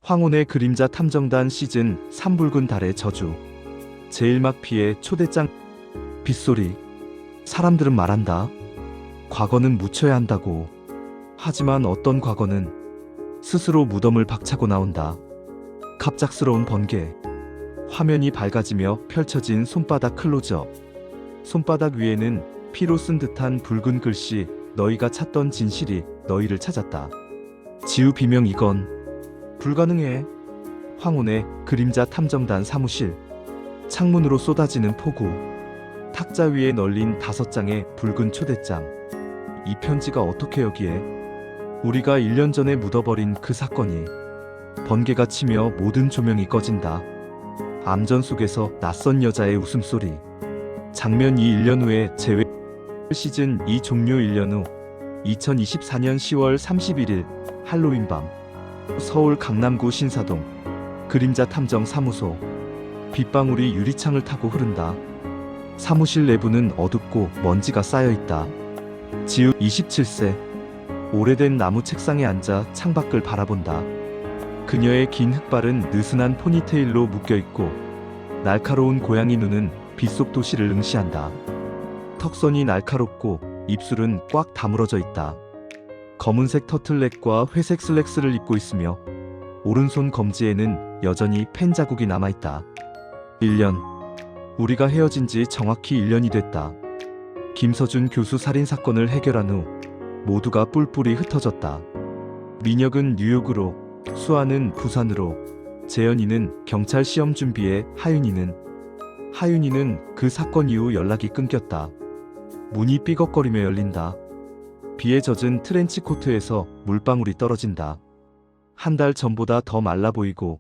황혼의 그림자 탐정단 시즌 3 붉은 달의 저주. 제일막 피해 초대장. 빗소리. 사람들은 말한다. 과거는 묻혀야 한다고. 하지만 어떤 과거는 스스로 무덤을 박차고 나온다. 갑작스러운 번개. 화면이 밝아지며 펼쳐진 손바닥 클로즈업. 손바닥 위에는 피로 쓴 듯한 붉은 글씨. 너희가 찾던 진실이 너희를 찾았다. 지우 비명 이건 불가능해. 황혼의 그림자 탐정단 사무실. 창문으로 쏟아지는 폭우. 탁자 위에 널린 5장의 붉은 초대장. 이 편지가 어떻게 여기에? 우리가 1년 전에 묻어버린 그 사건이. 번개가 치며 모든 조명이 꺼진다. 암전 속에서 낯선 여자의 웃음소리. 장면 1년 후에 재회. 시즌 2 종료 1년 후 2024년 10월 31일 할로윈 밤. 서울 강남구 신사동 그림자 탐정 사무소. 빗방울이 유리창을 타고 흐른다. 사무실 내부는 어둡고 먼지가 쌓여있다. 지우 27세. 오래된 나무 책상에 앉아 창밖을 바라본다. 그녀의 긴 흑발은 느슨한 포니테일로 묶여있고 날카로운 고양이 눈은 빗속 도시를 응시한다. 턱선이 날카롭고 입술은 꽉 다물어져 있다. 검은색 터틀넥과 회색 슬랙스를 입고 있으며 오른손 검지에는 여전히 펜 자국이 남아있다. 1년. 우리가 헤어진 지 정확히 1년이 됐다. 김서준 교수 살인 사건을 해결한 후 모두가 뿔뿔이 흩어졌다. 민혁은 뉴욕으로, 수아는 부산으로, 재현이는 경찰 시험 준비에, 하윤이는 그 사건 이후 연락이 끊겼다. 문이 삐걱거리며 열린다. 비에 젖은 트렌치 코트에서 물방울이 떨어진다. 한 달 전보다 더 말라 보이고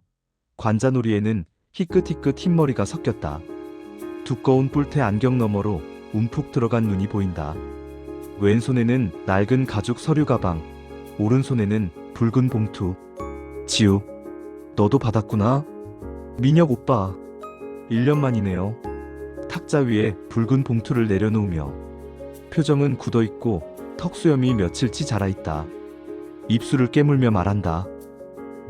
관자놀이에는 희끗희끗 흰머리가 섞였다. 두꺼운 뿔테 안경 너머로 움푹 들어간 눈이 보인다. 왼손에는 낡은 가죽 서류 가방, 오른손에는 붉은 봉투. 지우, 너도 받았구나? 민혁 오빠. 1년 만이네요. 탁자 위에 붉은 봉투를 내려놓으며 표정은 굳어있고 턱수염이 며칠치 자라있다. 입술을 깨물며 말한다.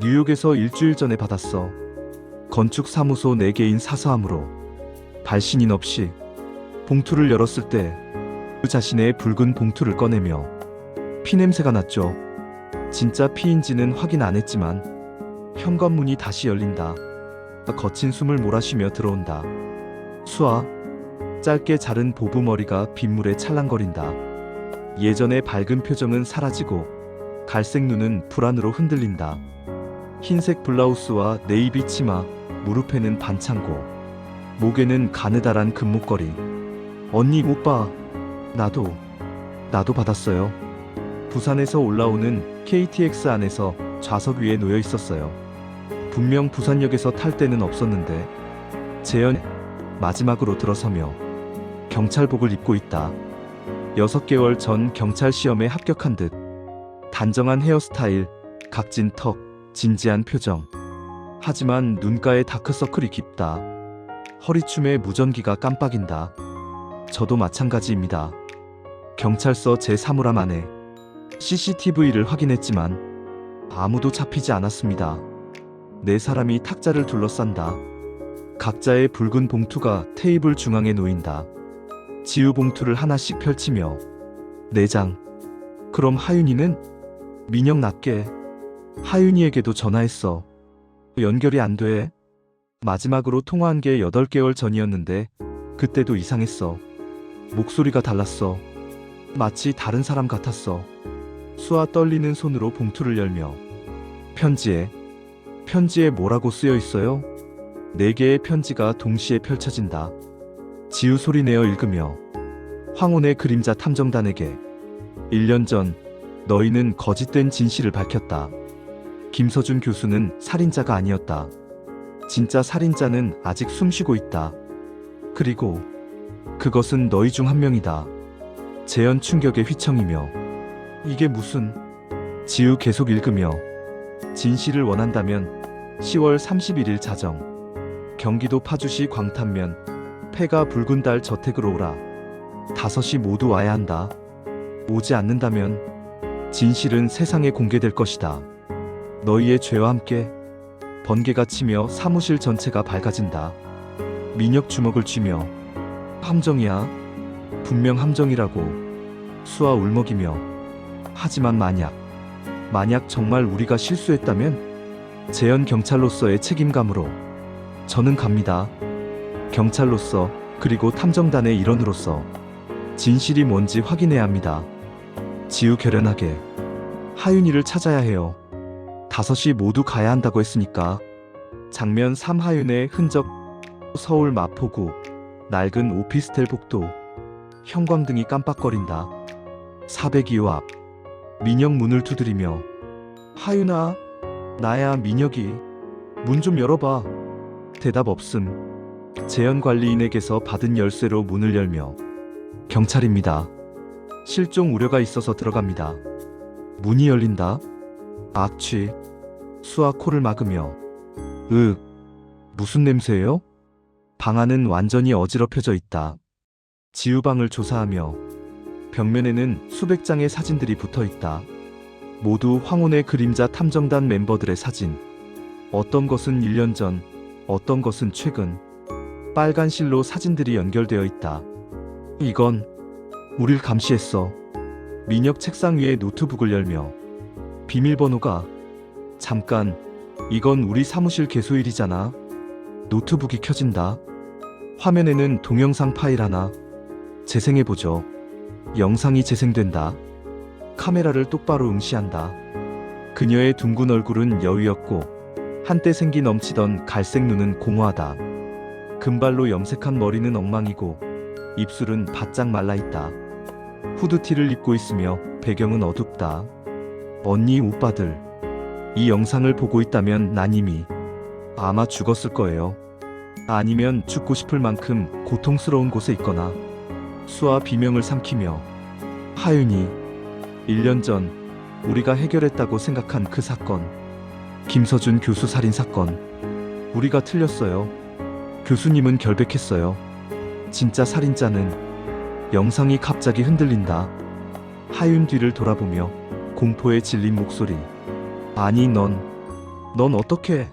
뉴욕에서 일주일 전에 받았어. 건축사무소 4개인 사서함으로. 발신인 없이. 봉투를 열었을 때 그 자신의 붉은 봉투를 꺼내며 피냄새가 났죠. 진짜 피인지는 확인 안 했지만 현관문이 다시 열린다. 거친 숨을 몰아쉬며 들어온다. 수아. 짧게 자른 보부 머리가 빗물에 찰랑거린다. 예전의 밝은 표정은 사라지고 갈색 눈은 불안으로 흔들린다. 흰색 블라우스와 네이비 치마, 무릎에는 반창고, 목에는 가느다란 금목걸이. 언니, 오빠, 나도 받았어요. 부산에서 올라오는 KTX 안에서 좌석 위에 놓여 있었어요. 분명 부산역에서 탈 때는 없었는데 재현 마지막으로 들어서며 경찰복을 입고 있다. 6개월 전 경찰 시험에 합격한 듯. 단정한 헤어스타일, 각진 턱, 진지한 표정. 하지만 눈가에 다크서클이 깊다. 허리춤에 무전기가 깜빡인다. 저도 마찬가지입니다. 경찰서 제3호람 안에 CCTV를 확인했지만 아무도 잡히지 않았습니다. 4사람이 탁자를 둘러싼다. 각자의 붉은 봉투가 테이블 중앙에 놓인다. 지우 봉투를 하나씩 펼치며 4장. 그럼 하윤이는? 민혁 낫게. 하윤이에게도 전화했어. 연결이 안 돼. 마지막으로 통화한 게 8개월 전이었는데 그때도 이상했어. 목소리가 달랐어. 마치 다른 사람 같았어. 수아 떨리는 손으로 봉투를 열며 편지에 뭐라고 쓰여 있어요? 4개의 편지가 동시에 펼쳐진다. 지우 소리내어 읽으며 황혼의 그림자 탐정단에게 1년 전 너희는 거짓된 진실을 밝혔다. 김서준 교수는 살인자가 아니었다. 진짜 살인자는 아직 숨쉬고 있다. 그리고 그것은 너희 중 한 명이다. 재현 충격에 휘청이며 이게 무슨. 지우 계속 읽으며 진실을 원한다면 10월 31일 자정 경기도 파주시 광탄면 폐가 붉은 달 저택으로 오라. 5시 모두 와야 한다. 오지 않는다면 진실은 세상에 공개될 것이다. 너희의 죄와 함께. 번개가 치며 사무실 전체가 밝아진다. 민혁 주먹을 쥐며 함정이야. 분명 함정이라고. 수아 울먹이며 하지만 만약 정말 우리가 실수했다면 재현 경찰로서의 책임감으로 저는 갑니다. 경찰로서 그리고 탐정단의 일원으로서 진실이 뭔지 확인해야 합니다. 지우 결연하게 하윤이를 찾아야 해요. 5시 모두 가야 한다고 했으니까. 장면 3 하윤의 흔적. 서울 마포구 낡은 오피스텔 복도. 형광등이 깜빡거린다. 402호 앞. 민혁 문을 두드리며 하윤아, 나야 민혁이. 문 좀 열어봐. 대답 없음. 재현 관리인에게서 받은 열쇠로 문을 열며 경찰입니다. 실종 우려가 있어서 들어갑니다. 문이 열린다. 악취. 수아 코를 막으며 무슨 냄새예요? 방 안은 완전히 어지럽혀져 있다. 지우 방을 조사하며 벽면에는 수백 장의 사진들이 붙어 있다. 모두 황혼의 그림자 탐정단 멤버들의 사진. 어떤 것은 1년 전, 어떤 것은 최근. 빨간 실로 사진들이 연결되어 있다. 이건 우릴 감시했어. 민혁 책상 위에 노트북을 열며 비밀번호가. 잠깐, 이건 우리 사무실 개소일이잖아. 노트북이 켜진다. 화면에는 동영상 파일 하나. 재생해보죠. 영상이 재생된다. 카메라를 똑바로 응시한다. 그녀의 둥근 얼굴은 여위였고 한때 생기 넘치던 갈색 눈은 공허하다. 금발로 염색한 머리는 엉망이고 입술은 바짝 말라있다. 후드티를 입고 있으며 배경은 어둡다. 언니 오빠들, 이 영상을 보고 있다면 난 이미 아마 죽었을 거예요. 아니면 죽고 싶을 만큼 고통스러운 곳에 있거나. 수아 비명을 삼키며 하윤이, 1년 전 우리가 해결했다고 생각한 그 사건. 김서준 교수 살인 사건. 우리가 틀렸어요. 교수님은 결백했어요. 진짜 살인자는. 영상이 갑자기 흔들린다. 하윤 뒤를 돌아보며 공포에 질린 목소리. 아니 넌 어떻게.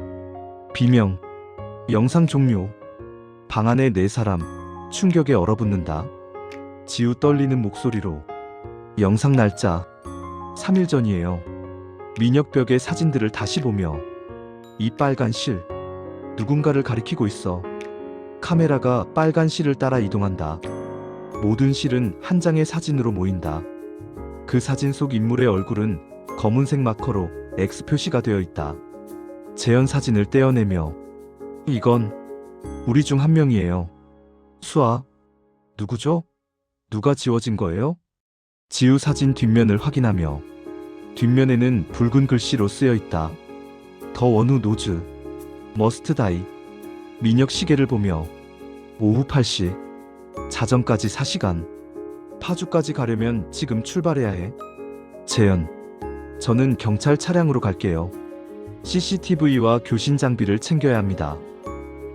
비명. 영상 종료. 방 안에 4사람. 충격에 얼어붙는다. 지우 떨리는 목소리로 영상 날짜 3일 전이에요. 민혁 벽의 사진들을 다시 보며 이 빨간 실 누군가를 가리키고 있어. 카메라가 빨간 실을 따라 이동한다. 모든 실은 한 장의 사진으로 모인다. 그 사진 속 인물의 얼굴은 검은색 마커로 X 표시가 되어 있다. 재현 사진을 떼어내며 이건 우리 중 한 명이에요. 수아, 누구죠? 누가 지워진 거예요? 지우 사진 뒷면을 확인하며 뒷면에는 붉은 글씨로 쓰여 있다. 더 원우 노즈 머스트 다이. 민혁 시계를 보며 오후 8시. 자정까지 4시간. 파주까지 가려면 지금 출발해야 해. 재현, 저는 경찰 차량으로 갈게요. CCTV와 교신 장비를 챙겨야 합니다.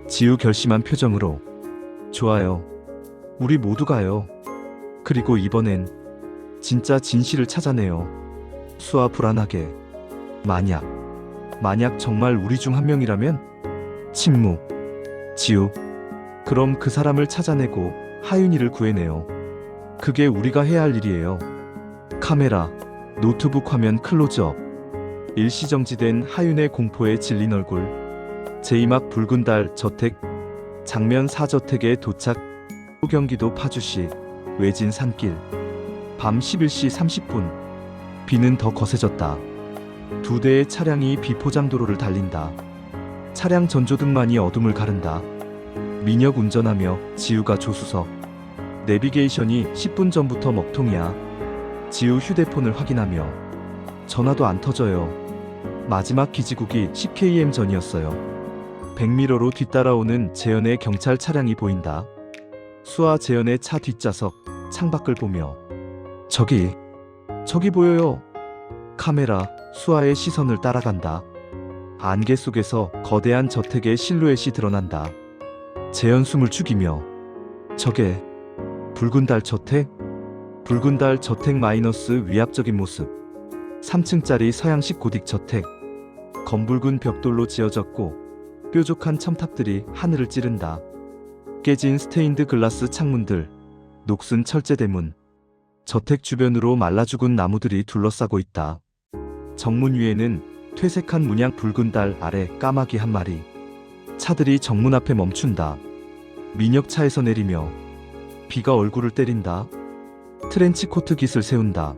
지우 결심한 표정으로 좋아요. 우리 모두 가요. 그리고 이번엔 진짜 진실을 찾아내요. 수아 불안하게. 만약 정말 우리 중 한 명이라면? 침묵. 지우, 그럼 그 사람을 찾아내고 하윤이를 구해내요. 그게 우리가 해야 할 일이에요. 카메라, 노트북 화면 클로즈업. 일시정지된 하윤의 공포에 질린 얼굴. 제2막 붉은 달 저택. 장면 4저택에 도착. 경기도 파주시 외진 산길. 밤 11시 30분. 비는 더 거세졌다. 2대의 차량이 비포장도로를 달린다. 차량 전조등만이 어둠을 가른다. 민혁 운전하며 지우가 조수석. 내비게이션이 10분 전부터 먹통이야. 지우 휴대폰을 확인하며 전화도 안 터져요. 마지막 기지국이 10km 전이었어요. 백미러로 뒤따라오는 재현의 경찰 차량이 보인다. 수아 재현의 차 뒷좌석 창밖을 보며 저기 보여요. 카메라 수아의 시선을 따라간다. 안개 속에서 거대한 저택의 실루엣이 드러난다. 재현 숨을 죽이며 저게 붉은 달 저택? 붉은 달 저택 마이너스 위압적인 모습. 3층짜리 서양식 고딕 저택. 검붉은 벽돌로 지어졌고 뾰족한 첨탑들이 하늘을 찌른다. 깨진 스테인드 글라스 창문들, 녹슨 철제 대문, 저택 주변으로 말라 죽은 나무들이 둘러싸고 있다. 정문 위에는 퇴색한 문양 붉은 달 아래 까마귀 한 마리. 차들이 정문 앞에 멈춘다. 민혁 차에서 내리며 비가 얼굴을 때린다. 트렌치코트 깃을 세운다.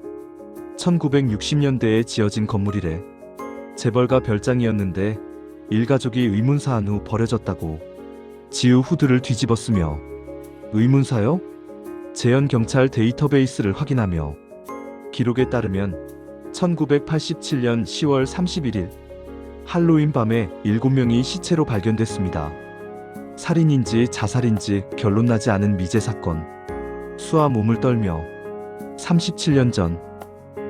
1960년대에 지어진 건물이래. 재벌가 별장이었는데 일가족이 의문사한 후 버려졌다고. 지우 후드를 뒤집었으며 의문사요? 재현 경찰 데이터베이스를 확인하며 기록에 따르면 1987년 10월 31일 할로윈 밤에 7명이 시체로 발견됐습니다. 살인인지 자살인지 결론나지 않은 미제 사건. 수아 몸을 떨며 37년 전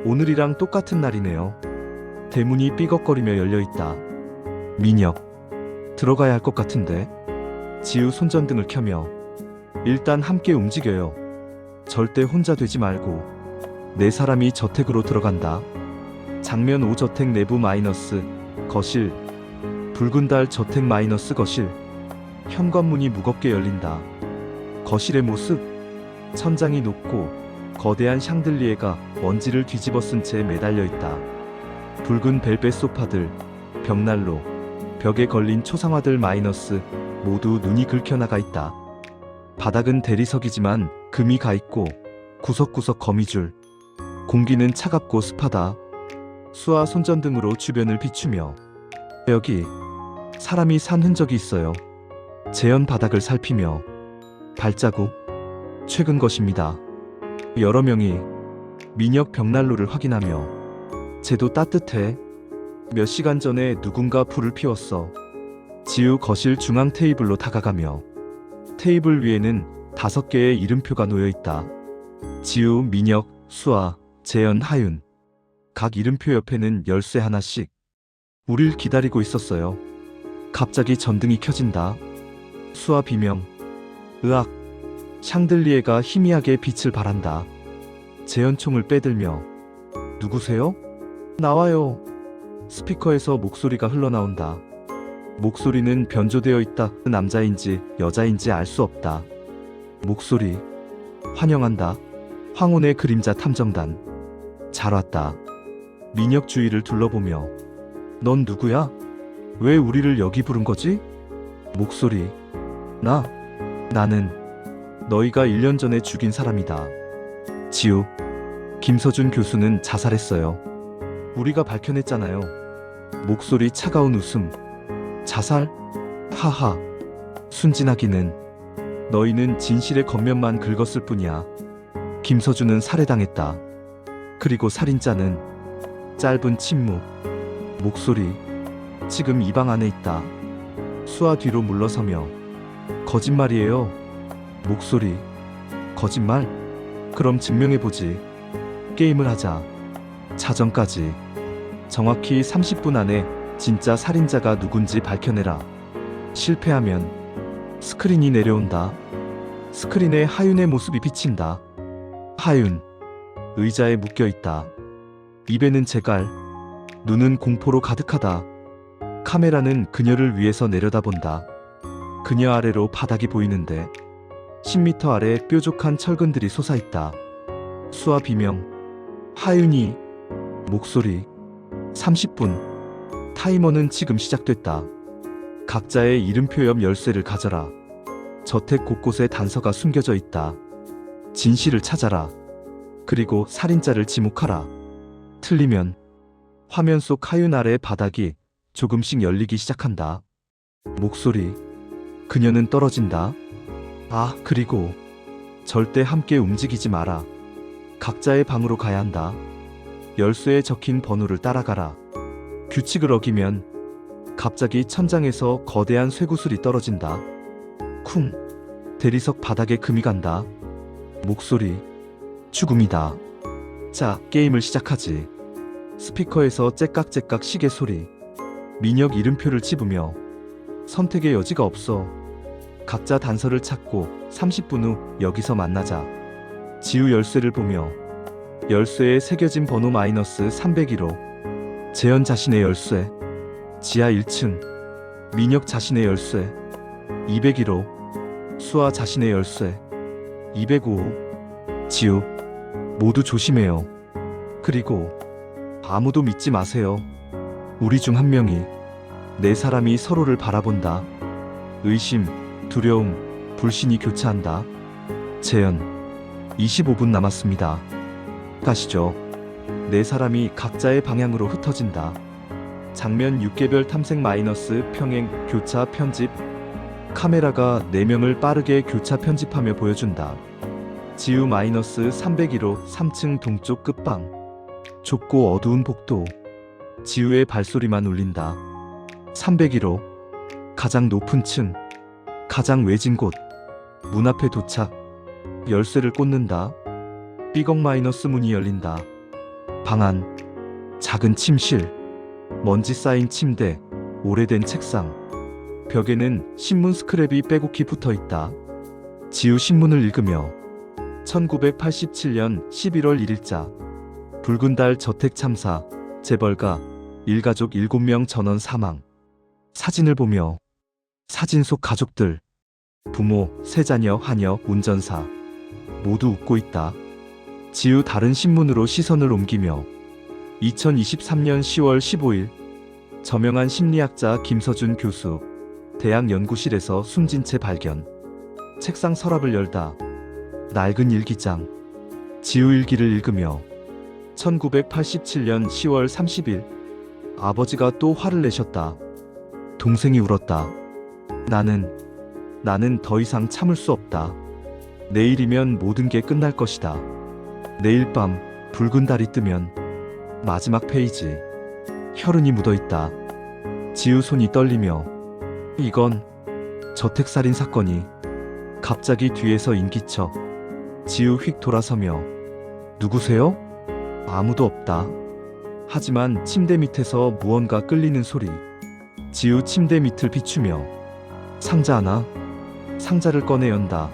오늘이랑 똑같은 날이네요. 대문이 삐걱거리며 열려있다. 민혁, 들어가야 할 것 같은데. 지우 손전등을 켜며 일단 함께 움직여요. 절대 혼자 되지 말고. 네 사람이 저택으로 들어간다. 장면 5저택 내부 마이너스 거실. 붉은 달 저택 마이너스 거실. 현관문이 무겁게 열린다. 거실의 모습. 천장이 높고 거대한 샹들리에가 먼지를 뒤집어 쓴 채 매달려 있다. 붉은 벨벳 소파들, 벽난로, 벽에 걸린 초상화들 마이너스 모두 눈이 긁혀나가 있다. 바닥은 대리석이지만 금이 가 있고 구석구석 거미줄. 공기는 차갑고 습하다. 수아 손전등으로 주변을 비추며 여기 사람이 산 흔적이 있어요. 재현 바닥을 살피며 발자국. 최근 것입니다. 여러 명이. 민혁 벽난로를 확인하며 쟤도 따뜻해. 몇 시간 전에 누군가 불을 피웠어. 지우 거실 중앙 테이블로 다가가며 테이블 위에는 5개의 이름표가 놓여있다. 지우, 민혁, 수아, 재현, 하윤. 각 이름표 옆에는 열쇠 하나씩. 우릴 기다리고 있었어요. 갑자기 전등이 켜진다. 수아 비명. 으악. 샹들리에가 희미하게 빛을 발한다. 재현 총을 빼들며 누구세요? 나와요. 스피커에서 목소리가 흘러나온다. 목소리는 변조되어 있다. 남자인지 여자인지 알 수 없다. 목소리. 환영한다. 황혼의 그림자 탐정단. 잘 왔다. 민혁 주위를 둘러보며 넌 누구야? 왜 우리를 여기 부른 거지? 목소리. 나는 너희가 1년 전에 죽인 사람이다. 지우. 김서준 교수는 자살했어요. 우리가 밝혀냈잖아요. 목소리 차가운 웃음. 자살? 하하. 순진하기는. 너희는 진실의 겉면만 긁었을 뿐이야. 김서준은 살해당했다. 그리고 살인자는. 짧은 침묵. 목소리. 지금 이 방 안에 있다. 수아 뒤로 물러서며 거짓말이에요. 목소리. 거짓말? 그럼 증명해보지. 게임을 하자. 자정까지. 정확히 30분 안에 진짜 살인자가 누군지 밝혀내라. 실패하면 스크린이 내려온다. 스크린에 하윤의 모습이 비친다. 하윤. 의자에 묶여있다. 입에는 재갈. 눈은 공포로 가득하다. 카메라는 그녀를 위에서 내려다본다. 그녀 아래로 바닥이 보이는데 10m 아래 뾰족한 철근들이 솟아있다. 수아 비명. 하윤이. 목소리. 30분. 타이머는 지금 시작됐다. 각자의 이름표 옆 열쇠를 가져라. 저택 곳곳에 단서가 숨겨져 있다. 진실을 찾아라. 그리고 살인자를 지목하라. 틀리면 화면 속 하윤 아래 바닥이 조금씩 열리기 시작한다. 목소리. 그녀는 떨어진다. 그리고 절대 함께 움직이지 마라. 각자의 방으로 가야 한다. 열쇠에 적힌 번호를 따라가라. 규칙을 어기면 갑자기 천장에서 거대한 쇠구슬이 떨어진다. 쿵. 대리석 바닥에 금이 간다. 목소리. 죽음이다. 자, 게임을 시작하지. 스피커에서 째깍째깍 시계 소리. 민혁 이름표를 찝으며 선택의 여지가 없어. 각자 단서를 찾고 30분 후 여기서 만나자. 지우 열쇠를 보며 열쇠에 새겨진 번호 마이너스 301호. 재현 자신의 열쇠. 지하 1층. 민혁 자신의 열쇠. 201호. 수아 자신의 열쇠. 205호. 지우. 모두 조심해요. 그리고 아무도 믿지 마세요. 우리 중 한 명이, 네 사람이 서로를 바라본다. 의심, 두려움, 불신이 교차한다. 재현. 25분 남았습니다. 가시죠. 네 사람이 각자의 방향으로 흩어진다. 장면 6개별 탐색 마이너스 평행 교차 편집. 카메라가 4명을 빠르게 교차 편집하며 보여준다. 지우 마이너스 301호 3층 동쪽 끝방. 좁고 어두운 복도. 지우의 발소리만 울린다. 301호. 가장 높은 층. 가장 외진 곳. 문 앞에 도착. 열쇠를 꽂는다. 삐걱 마이너스 문이 열린다. 방 안. 작은 침실. 먼지 쌓인 침대. 오래된 책상. 벽에는 신문 스크랩이 빼곡히 붙어 있다. 지우 신문을 읽으며 1987년 11월 1일자. 붉은 달 저택 참사. 재벌가. 일가족 7명 전원 사망. 사진을 보며 사진 속 가족들. 부모, 세 자녀, 하녀, 운전사. 모두 웃고 있다. 지우 다른 신문으로 시선을 옮기며 2023년 10월 15일. 저명한 심리학자 김서준 교수. 대학 연구실에서 숨진 채 발견. 책상 서랍을 열다. 낡은 일기장. 지우 일기를 읽으며 1987년 10월 30일. 아버지가 또 화를 내셨다. 동생이 울었다. 나는 더 이상 참을 수 없다. 내일이면 모든 게 끝날 것이다. 내일 밤 붉은 달이 뜨면. 마지막 페이지. 혈흔이 묻어있다. 지우 손이 떨리며 이건 저택살인 사건이. 갑자기 뒤에서 인기척. 지우 휙 돌아서며 누구세요? 아무도 없다. 하지만 침대 밑에서 무언가 끌리는 소리. 지우 침대 밑을 비추며 상자 하나. 상자를 꺼내 연다.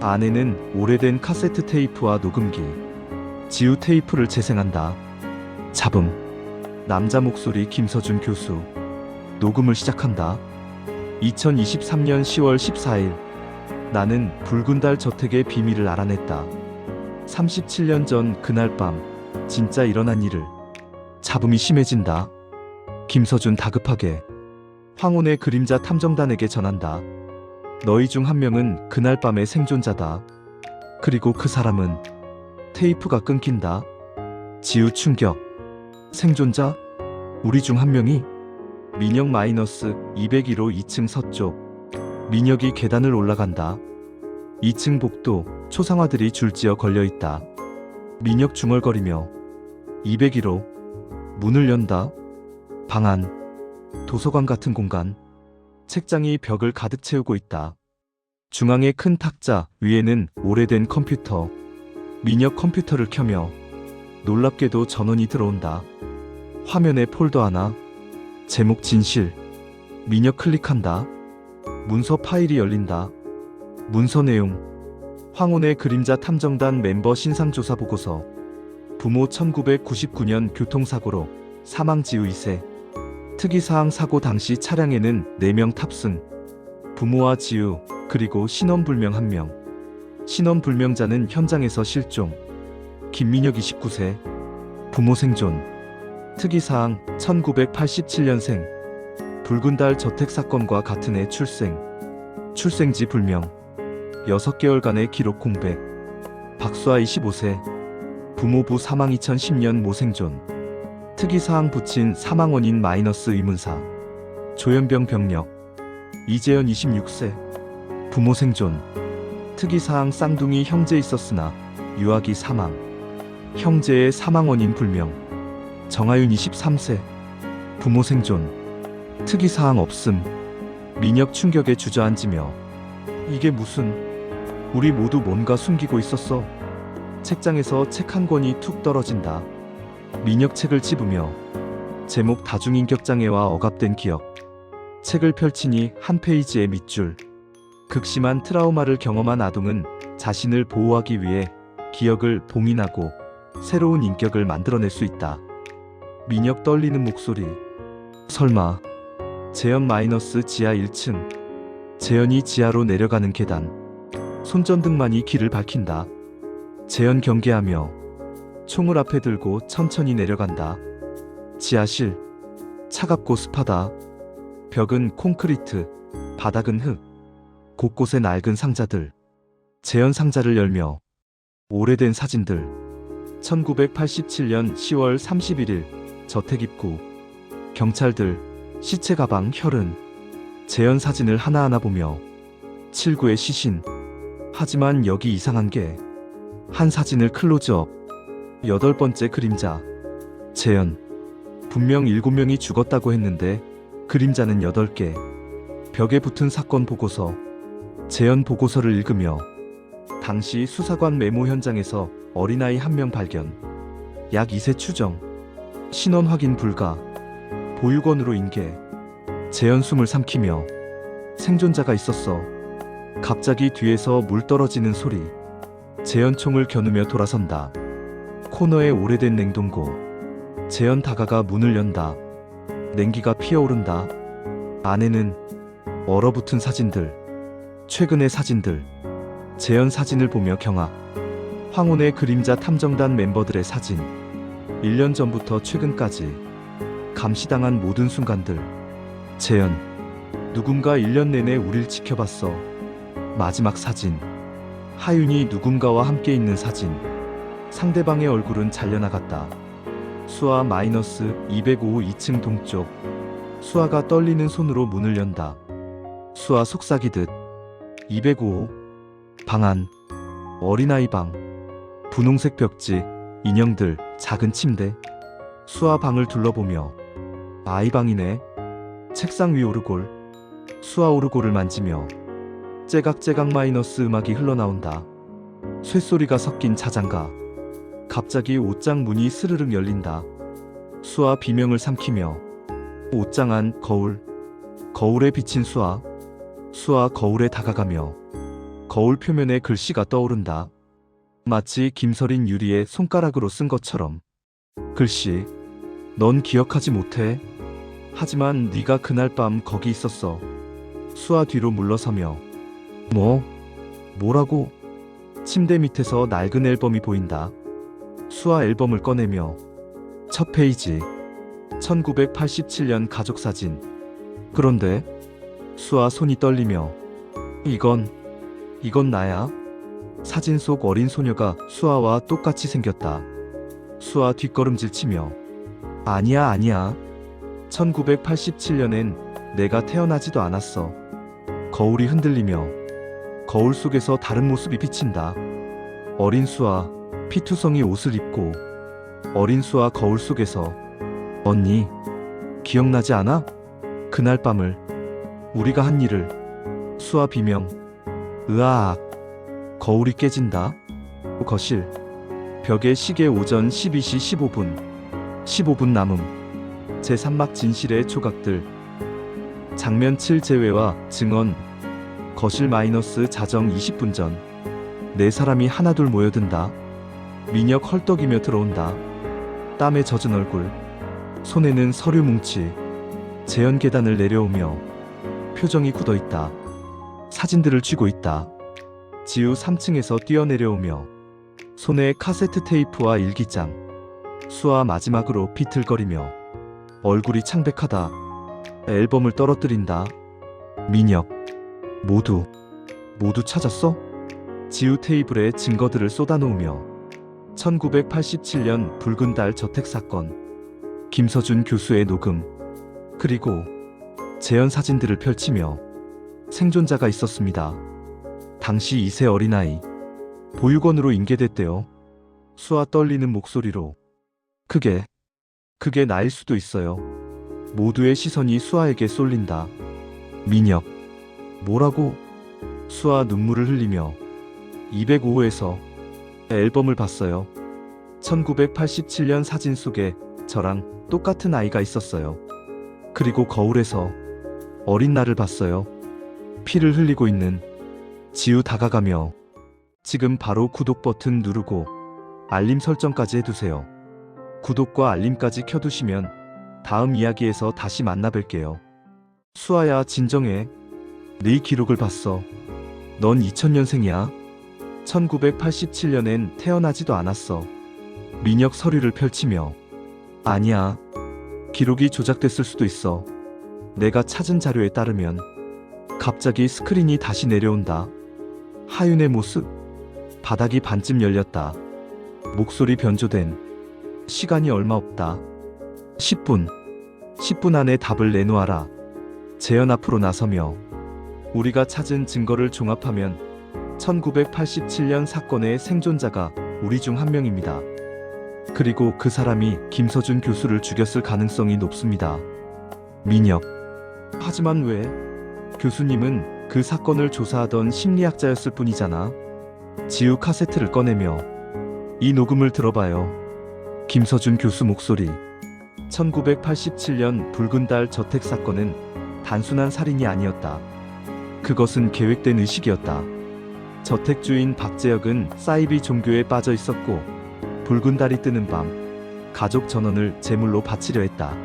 안에는 오래된 카세트 테이프와 녹음기. 지우 테이프를 재생한다. 잡음. 남자 목소리 김서준 교수. 녹음을 시작한다. 2023년 10월 14일. 나는 붉은 달 저택의 비밀을 알아냈다. 37년 전 그날 밤 진짜 일어난 일을. 잡음이 심해진다. 김서준 다급하게 황혼의 그림자 탐정단에게 전한다. 너희 중 한 명은 그날 밤의 생존자다. 그리고 그 사람은. 테이프가 끊긴다. 지우 충격. 생존자? 우리 중 한 명이? 민혁 마이너스 201호 2층 서쪽. 민혁이 계단을 올라간다. 2층 복도. 초상화들이 줄지어 걸려있다. 민혁 중얼거리며 201호. 문을 연다. 방 안. 도서관 같은 공간. 책장이 벽을 가득 채우고 있다. 중앙에 큰 탁자, 위에는 오래된 컴퓨터. 민혁 컴퓨터를 켜며 놀랍게도 전원이 들어온다. 화면에 폴더 하나. 제목 진실. 민혁 클릭한다. 문서 파일이 열린다. 문서 내용. 황혼의 그림자 탐정단 멤버 신상조사 보고서. 부모 1999년 교통사고로 사망 지우 2세. 특이사항 사고 당시 차량에는 4명 탑승. 부모와 지우, 그리고 신원불명 1명. 신원불명자는 현장에서 실종. 김민혁 29세. 부모 생존. 특이사항 1987년생. 붉은 달 저택 사건과 같은 해 출생. 출생지 불명. 6개월간의 기록 공백. 박수아 25세. 부모부 사망 2010년 모생존. 특이사항 붙인 사망 원인 마이너스 의문사. 조현병 병력. 이재현 26세. 부모 생존. 특이사항 쌍둥이 형제 있었으나 유아기 사망. 형제의 사망 원인 불명. 정하윤 23세. 부모 생존. 특이사항 없음. 민혁 충격에 주저앉으며 이게 무슨. 우리 모두 뭔가 숨기고 있었어. 책장에서 책 한 권이 툭 떨어진다. 민혁 책을 찝으며 제목 다중인격장애와 억압된 기억. 책을 펼치니 한 페이지의 밑줄. 극심한 트라우마를 경험한 아동은 자신을 보호하기 위해 기억을 봉인하고 새로운 인격을 만들어낼 수 있다. 민혁 떨리는 목소리. 설마. 재현 마이너스 지하 1층. 재현이 지하로 내려가는 계단. 손전등만이 길을 밝힌다. 재현 경계하며 총을 앞에 들고 천천히 내려간다. 지하실. 차갑고 습하다. 벽은 콘크리트, 바닥은 흙. 곳곳에 낡은 상자들. 재현 상자를 열며 오래된 사진들. 1987년 10월 31일 저택 입구. 경찰들, 시체 가방, 혈흔. 재현 사진을 하나하나 보며 7구의 시신. 하지만 여기 이상한 게, 한 사진을 클로즈업. 8번째 그림자. 재현. 분명 7명이 죽었다고 했는데 그림자는 8개. 벽에 붙은 사건 보고서. 재현 보고서를 읽으며 당시 수사관 메모 현장에서 어린아이 1명 발견. 약 2세 추정. 신원 확인 불가. 보육원으로 인계. 재현 숨을 삼키며 생존자가 있었어. 갑자기 뒤에서 물 떨어지는 소리. 재현 총을 겨누며 돌아선다. 코너에 오래된 냉동고. 재현 다가가 문을 연다. 냉기가 피어오른다. 안에는 얼어붙은 사진들. 최근의 사진들. 재현 사진을 보며 경악. 황혼의 그림자 탐정단 멤버들의 사진. 1년 전부터 최근까지 감시당한 모든 순간들. 재현. 누군가 1년 내내 우릴 지켜봤어. 마지막 사진. 하윤이 누군가와 함께 있는 사진. 상대방의 얼굴은 잘려나갔다. 수아 마이너스 205 2층 동쪽. 수아가 떨리는 손으로 문을 연다. 수아 속삭이듯. 205. 방 안. 어린아이 방. 분홍색 벽지, 인형들, 작은 침대. 수아 방을 둘러보며 아이 방이네. 책상 위 오르골. 수아 오르골을 만지며 째각째각 마이너스 음악이 흘러나온다. 쇳소리가 섞인 자장가. 갑자기 옷장 문이 스르륵 열린다. 수아 비명을 삼키며 옷장 안 거울. 거울에 비친 수아. 수아 거울에 다가가며 거울 표면에 글씨가 떠오른다. 마치 김서린 유리의 손가락으로 쓴 것처럼. 글씨. 넌 기억하지 못해. 하지만 네가 그날 밤 거기 있었어. 수아 뒤로 물러서며 뭐라고? 침대 밑에서 낡은 앨범이 보인다. 수아 앨범을 꺼내며 첫 페이지. 1987년 가족사진. 그런데 수아 손이 떨리며 이건 나야. 사진 속 어린 소녀가 수아와 똑같이 생겼다. 수아 뒷걸음질 치며 아니야. 1987년엔 내가 태어나지도 않았어. 거울이 흔들리며 거울 속에서 다른 모습이 비친다. 어린 수아, 피투성이 옷을 입고. 어린 수아 거울 속에서. 언니, 기억나지 않아? 그날 밤을, 우리가 한 일을. 수아 비명. 으아악. 거울이 깨진다. 거실. 벽에 시계 오전 12시 15분. 15분 남음. 제3막 진실의 조각들. 장면 7 제외와 증언. 거실 마이너스 자정 20분 전. 네 사람이 하나둘 모여든다. 민혁 헐떡이며 들어온다. 땀에 젖은 얼굴. 손에는 서류 뭉치. 재현 계단을 내려오며 표정이 굳어있다. 사진들을 쥐고 있다. 지우 3층에서 뛰어내려오며 손에 카세트 테이프와 일기장. 수아 마지막으로 비틀거리며 얼굴이 창백하다. 앨범을 떨어뜨린다. 민혁. 모두 찾았어? 지우 테이블에 증거들을 쏟아놓으며 1987년 붉은 달 저택 사건. 김서준 교수의 녹음. 그리고 재현 사진들을 펼치며 생존자가 있었습니다. 당시 2세 어린아이. 보육원으로 인계됐대요. 수아 떨리는 목소리로. 그게 나일 수도 있어요. 모두의 시선이 수아에게 쏠린다. 민혁. 뭐라고? 수아 눈물을 흘리며 205호에서 앨범을 봤어요. 1987년 사진 속에 저랑 똑같은 아이가 있었어요. 그리고 거울에서 어린 나를 봤어요. 피를 흘리고 있는. 지우 다가가며 지금 바로 구독 버튼 누르고 알림 설정까지 해두세요. 구독과 알림까지 켜두시면 다음 이야기에서 다시 만나뵐게요. 수아야, 진정해. 네 기록을 봤어. 넌 2000년생이야. 1987년엔 태어나지도 않았어. 민혁 서류를 펼치며. 아니야. 기록이 조작됐을 수도 있어. 내가 찾은 자료에 따르면. 갑자기 스크린이 다시 내려온다. 하윤의 모습. 바닥이 반쯤 열렸다. 목소리 변조된. 시간이 얼마 없다. 10분. 10분 안에 답을 내놓아라. 재현 앞으로 나서며. 우리가 찾은 증거를 종합하면 1987년 사건의 생존자가 우리 중 한 명입니다. 그리고 그 사람이 김서준 교수를 죽였을 가능성이 높습니다. 민혁. 하지만 왜? 교수님은 그 사건을 조사하던 심리학자였을 뿐이잖아. 지우 카세트를 꺼내며. 이 녹음을 들어봐요. 김서준 교수 목소리. 1987년 붉은 달 저택 사건은 단순한 살인이 아니었다. 그것은 계획된 의식이었다. 저택 주인 박재혁은 사이비 종교에 빠져 있었고 붉은 달이 뜨는 밤 가족 전원을 제물로 바치려 했다.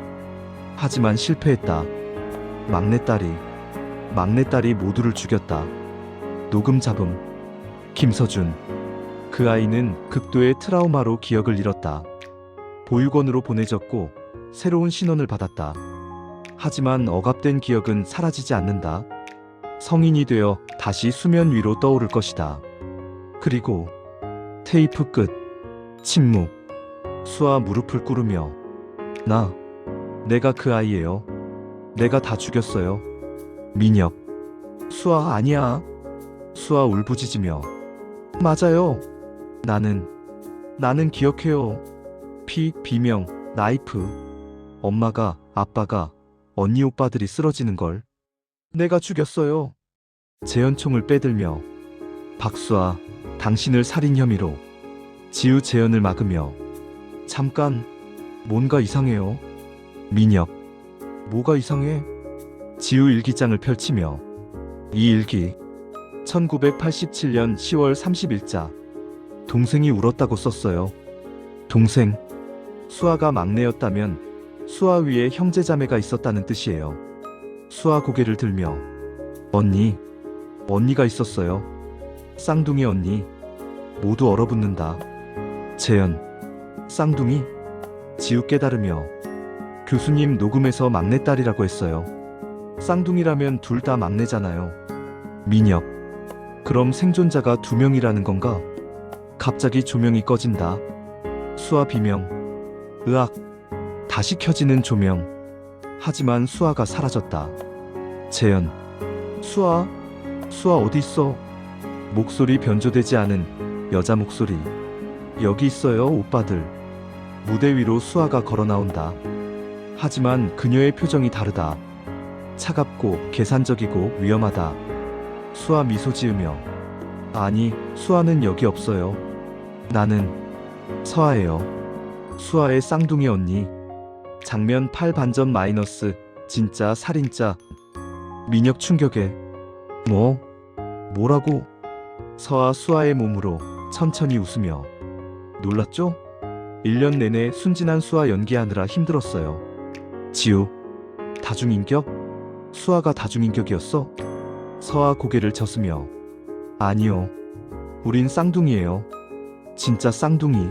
하지만 실패했다. 막내딸이 모두를 죽였다. 녹음 잡음. 김서준. 그 아이는 극도의 트라우마로 기억을 잃었다. 보육원으로 보내졌고 새로운 신원을 받았다. 하지만 억압된 기억은 사라지지 않는다. 성인이 되어 다시 수면 위로 떠오를 것이다. 그리고 테이프 끝. 침묵. 수아 무릎을 꿇으며. 내가 그 아이예요. 내가 다 죽였어요. 민혁. 수아, 아니야. 수아 울부짖으며. 맞아요. 나는 기억해요. 피, 비명, 나이프. 엄마가, 아빠가, 언니 오빠들이 쓰러지는 걸. 내가 죽였어요. 재현총을 빼들며. 박수아, 당신을 살인 혐의로. 지우 재현을 막으며. 잠깐, 뭔가 이상해요. 민혁. 뭐가 이상해? 지우 일기장을 펼치며. 이 일기. 1987년 10월 30일자. 동생이 울었다고 썼어요. 동생. 수아가 막내였다면 수아 위에 형제자매가 있었다는 뜻이에요. 수아 고개를 들며. 언니가 있었어요. 쌍둥이 언니. 모두 얼어붙는다. 재현. 쌍둥이? 지우 깨달으며. 교수님 녹음에서 막내딸이라고 했어요. 쌍둥이라면 둘 다 막내잖아요. 민혁. 그럼 생존자가 2명이라는 건가? 갑자기 조명이 꺼진다. 수아 비명. 으악. 다시 켜지는 조명. 하지만 수아가 사라졌다. 재현. 수아 어디 있어? 목소리 변조되지 않은 여자 목소리. 여기 있어요, 오빠들. 무대 위로 수아가 걸어 나온다. 하지만 그녀의 표정이 다르다. 차갑고 계산적이고 위험하다. 수아 미소 지으며. 아니, 수아는 여기 없어요. 나는 서아예요. 수아의 쌍둥이 언니. 장면 8 반전 마이너스. 진짜 살인자. 민혁 충격에. 뭐라고? 서아 수아의 몸으로 천천히 웃으며. 놀랐죠? 1년 내내 순진한 수아 연기하느라 힘들었어요. 지우. 다중인격? 수아가 다중인격이었어? 서아 고개를 젓으며. 아니요. 우린 쌍둥이에요. 진짜 쌍둥이.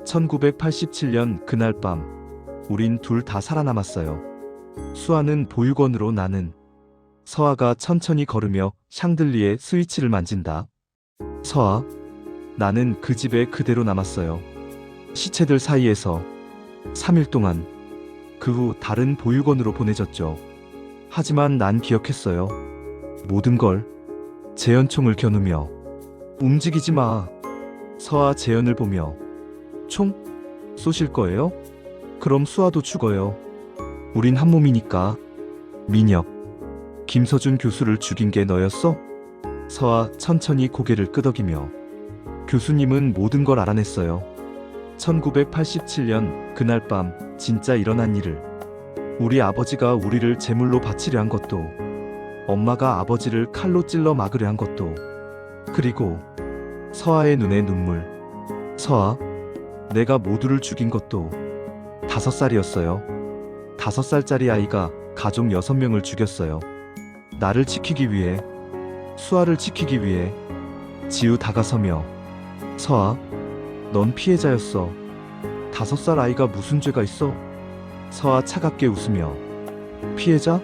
1987년 그날 밤 우린 둘 다 살아남았어요. 수아는 보육원으로, 나는. 서아가 천천히 걸으며 샹들리에 스위치를 만진다. 서아. 나는 그 집에 그대로 남았어요. 시체들 사이에서 3일 동안. 그 후 다른 보육원으로 보내졌죠. 하지만 난 기억했어요. 모든 걸. 재현총을 겨누며. 움직이지 마. 서아 재현을 보며. 총? 쏘실 거예요? 그럼 수아도 죽어요. 우린 한 몸이니까. 민혁. 김서준 교수를 죽인 게 너였어? 서아 천천히 고개를 끄덕이며. 교수님은 모든 걸 알아냈어요. 1987년 그날 밤 진짜 일어난 일을. 우리 아버지가 우리를 제물로 바치려 한 것도, 엄마가 아버지를 칼로 찔러 막으려 한 것도, 그리고 서아의 눈에 눈물. 서아, 내가 모두를 죽인 것도 5살이었어요. 5살짜리 아이가 가족 6명을 죽였어요. 나를 지키기 위해, 수아를 지키기 위해. 지우 다가서며, 서아, 넌 피해자였어. 5살 아이가 무슨 죄가 있어? 서아 차갑게 웃으며, 피해자?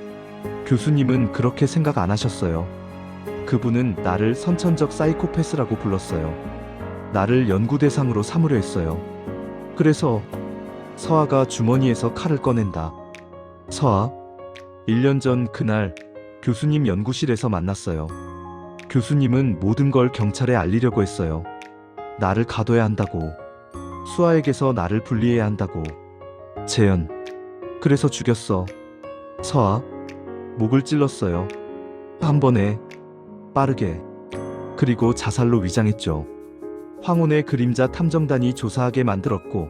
교수님은 그렇게 생각 안 하셨어요. 그분은 나를 선천적 사이코패스라고 불렀어요. 나를 연구 대상으로 삼으려 했어요. 그래서 서아가 주머니에서 칼을 꺼낸다. 서아, 1년 전 그날 교수님 연구실에서 만났어요. 교수님은 모든 걸 경찰에 알리려고 했어요. 나를 가둬야 한다고. 수아에게서 나를 분리해야 한다고. 재현, 그래서 죽였어. 서아, 목을 찔렀어요. 한 번에, 빠르게. 그리고 자살로 위장했죠. 황혼의 그림자 탐정단이 조사하게 만들었고,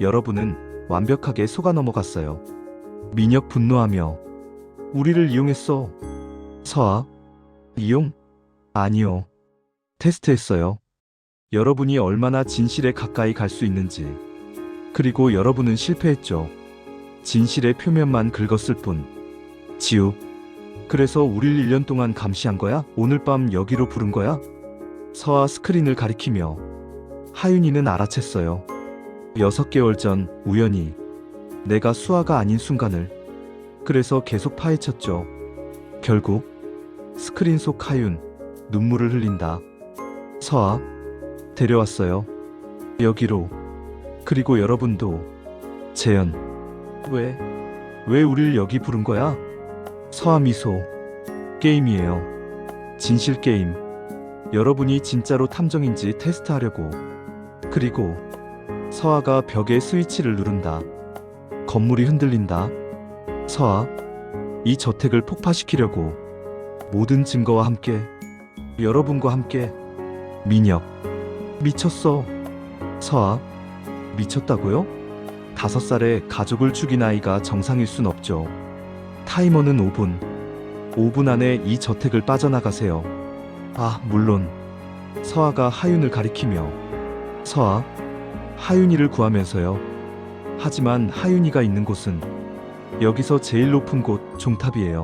여러분은 완벽하게 속아 넘어갔어요. 민혁 분노하며, 우리를 이용했어. 서아, 이용? 아니요. 테스트했어요. 여러분이 얼마나 진실에 가까이 갈 수 있는지. 그리고 여러분은 실패했죠. 진실의 표면만 긁었을 뿐. 지우, 그래서 우릴 1년 동안 감시한 거야? 오늘 밤 여기로 부른 거야? 서아 스크린을 가리키며. 하윤이는 알아챘어요. 6개월 전 우연히 내가 수아가 아닌 순간을. 그래서 계속 파헤쳤죠. 결국 스크린 속 하윤, 눈물을 흘린다. 서아, 데려왔어요. 여기로. 그리고 여러분도. 재현, 왜 우릴 여기 부른 거야? 서아 미소. 게임이에요. 진실 게임. 여러분이 진짜로 탐정인지 테스트하려고. 그리고 서아가 벽에 스위치를 누른다. 건물이 흔들린다. 서아, 이 저택을 폭파시키려고. 모든 증거와 함께. 여러분과 함께. 민혁, 미쳤어. 서아, 미쳤다고요? 5살에 가족을 죽인 아이가 정상일 순 없죠. 타이머는 5분. 5분 안에 이 저택을 빠져나가세요. 아, 물론. 서아가 하윤을 가리키며. 서아, 하윤이를 구하면서요. 하지만 하윤이가 있는 곳은 여기서 제일 높은 곳 종탑이에요.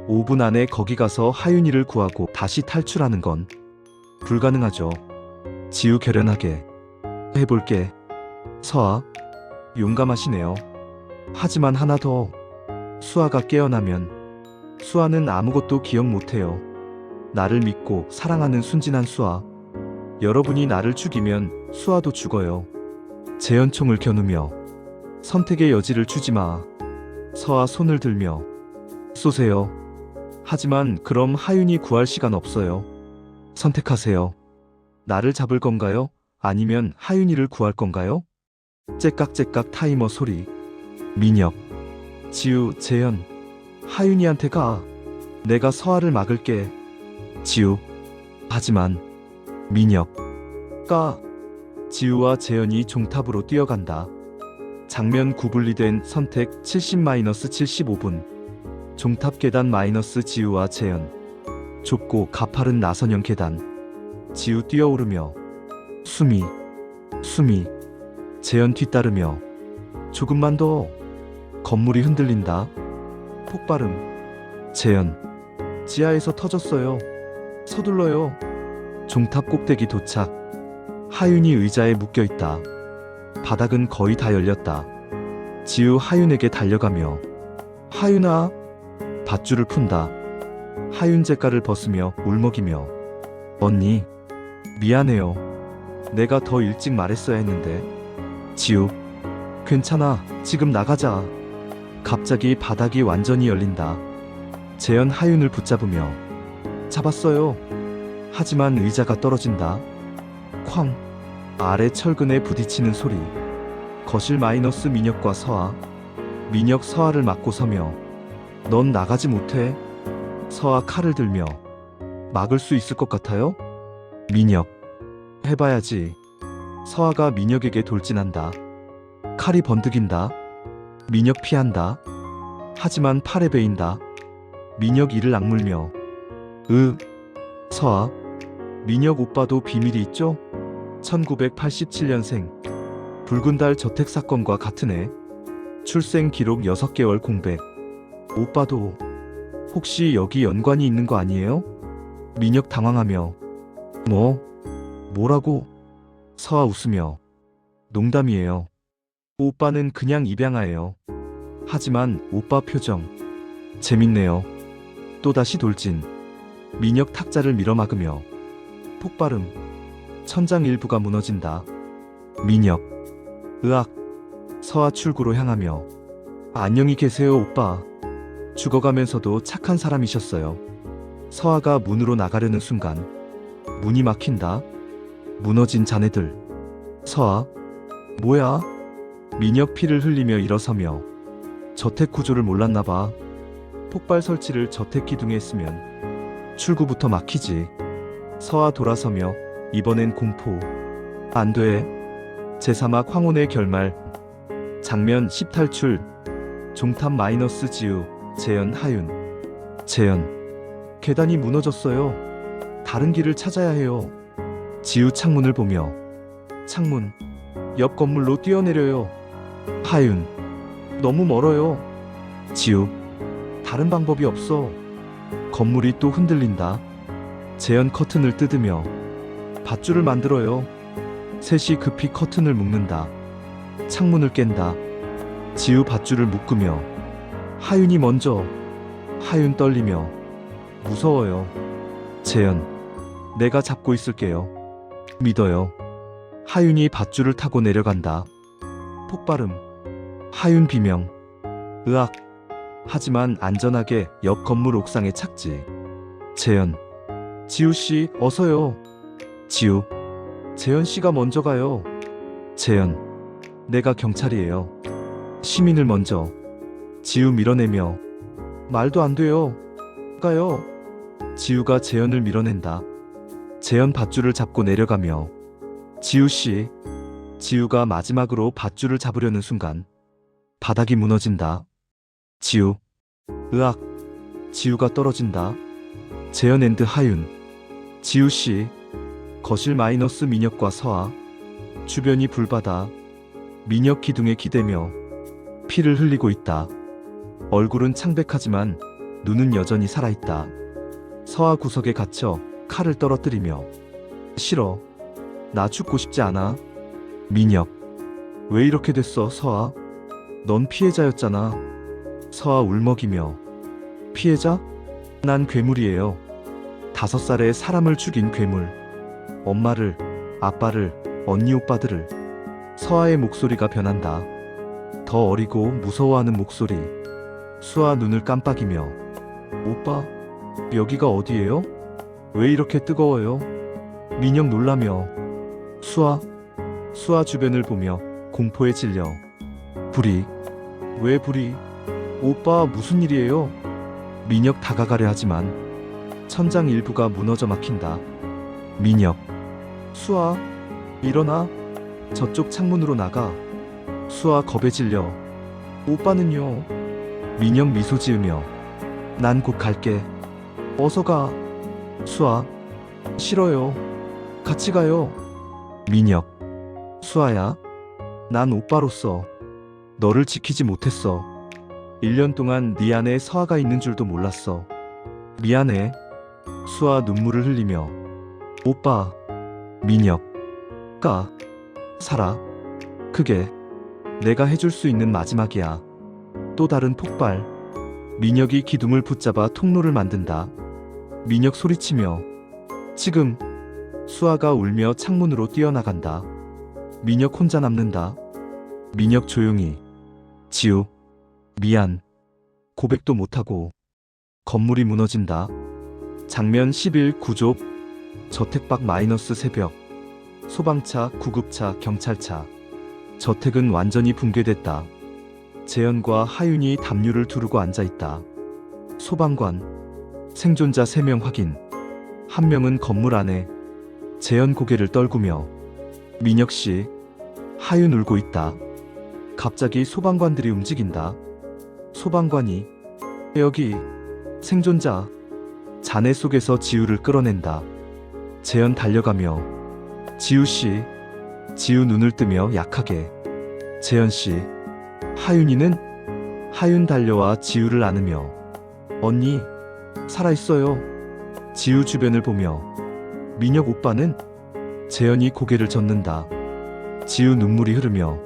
5분 안에 거기 가서 하윤이를 구하고 다시 탈출하는 건 불가능하죠. 지우 결연하게. 해볼게. 서아, 용감하시네요. 하지만 하나 더. 수아가 깨어나면. 수아는 아무것도 기억 못해요. 나를 믿고 사랑하는 순진한 수아. 여러분이 나를 죽이면 수아도 죽어요. 재현총을 겨누며. 선택의 여지를 주지 마. 서아 손을 들며. 쏘세요. 하지만 그럼 하윤이 구할 시간 없어요. 선택하세요. 나를 잡을 건가요? 아니면 하윤이를 구할 건가요? 째깍째깍 타이머 소리. 민혁, 지우, 재현, 하윤이한테 가. 내가 서아를 막을게. 지우, 하지만. 민혁, 가. 지우와 재현이 종탑으로 뛰어간다. 장면 구분리된 선택 70-75분. 종탑 계단 마이너스 지우와 재현. 좁고 가파른 나선형 계단. 지우 뛰어오르며. 수미. 재현 뒤따르며. 조금만 더. 건물이 흔들린다. 폭발음. 재현. 지하에서 터졌어요. 서둘러요. 종탑 꼭대기 도착. 하윤이 의자에 묶여있다. 바닥은 거의 다 열렸다. 지우 하윤에게 달려가며. 하윤아. 밧줄을 푼다. 하윤 잿깔을 벗으며 울먹이며. 언니, 미안해요. 내가 더 일찍 말했어야 했는데. 지우, 괜찮아. 지금 나가자. 갑자기 바닥이 완전히 열린다. 재현 하윤을 붙잡으며. 잡았어요. 하지만 의자가 떨어진다. 쾅. 아래 철근에 부딪히는 소리. 거실 마이너스 민혁과 서아. 민혁 서아를 막고 서며. 넌 나가지 못해. 서아 칼을 들며. 막을 수 있을 것 같아요? 민혁. 해봐야지. 서아가 민혁에게 돌진한다. 칼이 번득인다. 민혁 피한다. 하지만 팔에 베인다. 민혁 이를 악물며. 서아. 민혁 오빠도 비밀이 있죠? 1987년생. 붉은 달 저택 사건과 같은 해. 출생 기록 6개월 공백. 오빠도 혹시 여기 연관이 있는 거 아니에요? 민혁 당황하며 뭐라고? 서아 웃으며 농담이에요. 오빠는 그냥 입양아예요. 하지만 오빠 표정 재밌네요. 또다시 돌진. 민혁 탁자를 밀어막으며 폭발음. 천장 일부가 무너진다. 민혁 으악. 서아 출구로 향하며 안녕히 계세요 오빠. 죽어가면서도 착한 사람이셨어요. 서아가 문으로 나가려는 순간 문이 막힌다. 무너진 자네들. 서아 뭐야? 민혁 피를 흘리며 일어서며 저택 구조를 몰랐나봐. 폭발 설치를 저택 기둥에 했으면 출구부터 막히지. 서아 돌아서며 이번엔 공포. 안 돼. 제3막 황혼의 결말. 장면 10 탈출. 종탑 마이너스 지우. 재현 하윤. 재현. 계단이 무너졌어요. 다른 길을 찾아야 해요. 지우 창문을 보며 창문. 옆 건물로 뛰어내려요. 하윤. 너무 멀어요. 지우. 다른 방법이 없어. 건물이 또 흔들린다. 재현 커튼을 뜯으며 밧줄을 만들어요. 셋이 급히 커튼을 묶는다. 창문을 깬다. 지우 밧줄을 묶으며 하윤이 먼저. 하윤 떨리며 무서워요. 재현. 내가 잡고 있을게요. 믿어요. 하윤이 밧줄을 타고 내려간다. 폭발음. 하윤 비명. 으악. 하지만 안전하게 옆 건물 옥상에 착지. 재현. 지우씨 어서요. 지우. 재현씨가 먼저 가요. 재현. 내가 경찰이에요. 시민을 먼저. 지우 밀어내며 말도 안 돼요. 가요. 지우가 재현을 밀어낸다. 재현 밧줄을 잡고 내려가며 지우씨. 지우가 마지막으로 밧줄을 잡으려는 순간 바닥이 무너진다. 지우. 으악. 지우가 떨어진다. 재현 앤드 하윤. 지우씨. 거실 마이너스 민혁과 서아. 주변이 불바다. 민혁 기둥에 기대며 피를 흘리고 있다. 얼굴은 창백하지만 눈은 여전히 살아있다. 서아 구석에 갇혀 칼을 떨어뜨리며 싫어. 나 죽고 싶지 않아. 민혁. 왜 이렇게 됐어 서아? 넌 피해자였잖아. 서아 울먹이며 피해자? 난 괴물이에요. 5살에 사람을 죽인 괴물. 엄마를, 아빠를, 언니 오빠들을. 서아의 목소리가 변한다. 더 어리고 무서워하는 목소리. 수아 눈을 깜빡이며 오빠, 여기가 어디예요? 왜 이렇게 뜨거워요? 민혁 놀라며 수아 주변을 보며 공포에 질려 불이. 왜 불이? 오빠 무슨 일이에요? 민혁 다가가려 하지만 천장 일부가 무너져 막힌다. 민혁. 수아 일어나. 저쪽 창문으로 나가. 수아 겁에 질려 오빠는요? 민혁 미소 지으며 난 곧 갈게. 어서 가. 수아. 싫어요. 같이 가요. 민혁. 수아야. 난 오빠로서 너를 지키지 못했어. 1년 동안 네 안에 서아가 있는 줄도 몰랐어. 미안해. 수아 눈물을 흘리며 오빠. 민혁. 가. 살아. 그게 내가 해줄 수 있는 마지막이야. 또 다른 폭발. 민혁이 기둥을 붙잡아 통로를 만든다. 민혁 소리치며 지금. 수아가 울며 창문으로 뛰어나간다. 민혁 혼자 남는다. 민혁 조용히. 지우. 미안. 고백도 못하고. 건물이 무너진다. 장면 11 구조. 저택 밖 마이너스 새벽. 소방차, 구급차, 경찰차. 저택은 완전히 붕괴됐다. 재현과 하윤이 담요를 두르고 앉아있다. 소방관. 생존자 3명 확인. 1명은 건물 안에. 재현 고개를 떨구며 민혁씨. 하윤 울고 있다. 갑자기 소방관들이 움직인다. 소방관이 여기. 생존자. 잔해 속에서 지우를 끌어낸다. 재현 달려가며 지우씨. 지우 눈을 뜨며 약하게 재현씨. 하윤 달려와 지우를 안으며 언니, 살아있어요. 지우 주변을 보며 민혁 오빠는? 재현이 고개를 젓는다. 지우 눈물이 흐르며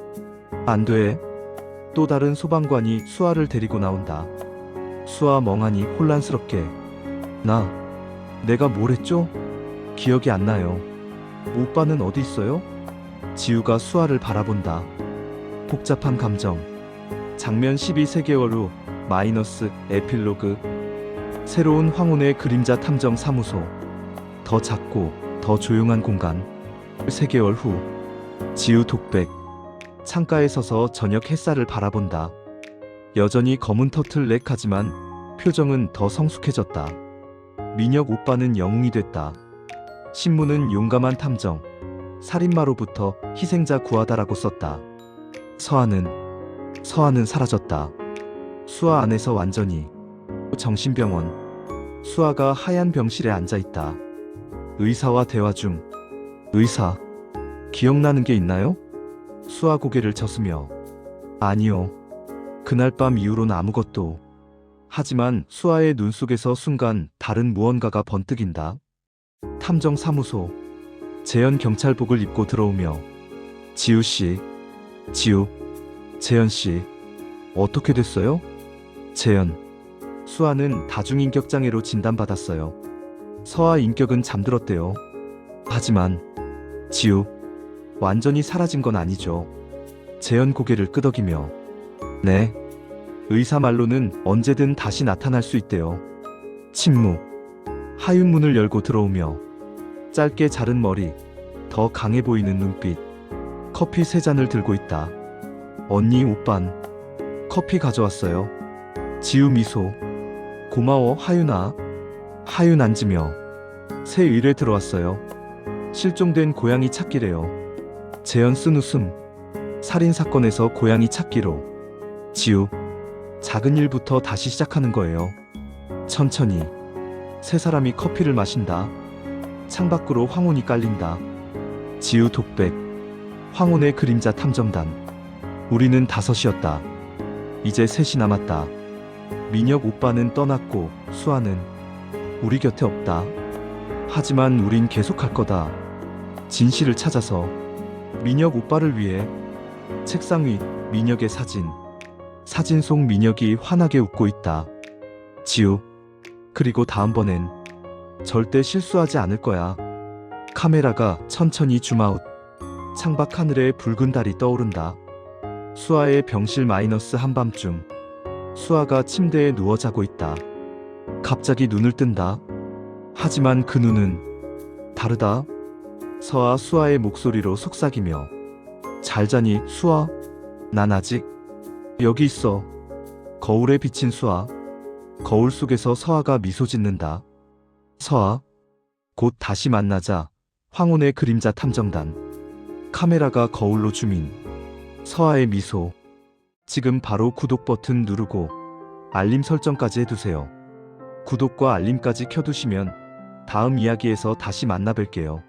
안 돼. 또 다른 소방관이 수아를 데리고 나온다. 수아 멍하니 혼란스럽게 내가 뭘 했죠? 기억이 안 나요. 오빠는 어디 있어요? 지우가 수아를 바라본다. 복잡한 감정. 장면 12개월 후 마이너스 에필로그. 새로운 황혼의 그림자 탐정 사무소. 더 작고 더 조용한 공간. 3개월 후 지우 독백. 창가에 서서 저녁 햇살을 바라본다. 여전히 검은 터틀넥하지만 표정은 더 성숙해졌다. 민혁 오빠는 영웅이 됐다. 신문은 용감한 탐정, 살인마로부터 희생자 구하다라고 썼다. 서아는 사라졌다. 수아 안에서 완전히. 정신병원. 수아가 하얀 병실에 앉아있다. 의사와 대화 중. 의사, 기억나는 게 있나요? 수아 고개를 젓으며 아니요. 그날 밤 이후로는 아무것도. 하지만 수아의 눈 속에서 순간 다른 무언가가 번뜩인다. 탐정사무소. 재현 경찰복을 입고 들어오며 지우, 재현씨, 어떻게 됐어요? 재현. 수아는 다중인격장애로 진단받았어요. 서아 인격은 잠들었대요. 하지만 지우, 완전히 사라진 건 아니죠. 재현 고개를 끄덕이며 네. 의사 말로는 언제든 다시 나타날 수 있대요. 침묵. 하윤 문을 열고 들어오며 짧게 자른 머리, 더 강해 보이는 눈빛. 커피 3잔을 들고 있다. 언니 오빤. 커피 가져왔어요. 지우 미소. 고마워 하윤아. 하윤 앉으며 새 의뢰 들어왔어요. 실종된 고양이 찾기래요. 재현 쓴 웃음. 살인사건에서 고양이 찾기로. 지우. 작은 일부터 다시 시작하는 거예요. 천천히. 3사람이 커피를 마신다. 창밖으로 황혼이 깔린다. 지우 독백. 황혼의 그림자 탐정단. 우리는 5이었다. 이제 3이 남았다. 민혁 오빠는 떠났고 수아는 우리 곁에 없다. 하지만 우린 계속할 거다. 진실을 찾아서. 민혁 오빠를 위해. 책상 위 민혁의 사진. 사진 속 민혁이 환하게 웃고 있다. 지우. 그리고 다음번엔 절대 실수하지 않을 거야. 카메라가 천천히 줌아웃. 창밖 하늘에 붉은 달이 떠오른다. 수아의 병실 마이너스 한밤중. 수아가 침대에 누워 자고 있다. 갑자기 눈을 뜬다. 하지만 그 눈은 다르다. 서아 수아의 목소리로 속삭이며 잘 자니 수아? 난 아직 여기 있어. 거울에 비친 수아. 거울 속에서 서아가 미소 짓는다. 서아, 곧 다시 만나자. 황혼의 그림자 탐정단. 카메라가 거울로 줌인. 서아의 미소. 지금 바로 구독 버튼 누르고 알림 설정까지 해두세요. 구독과 알림까지 켜두시면 다음 이야기에서 다시 만나 뵐게요.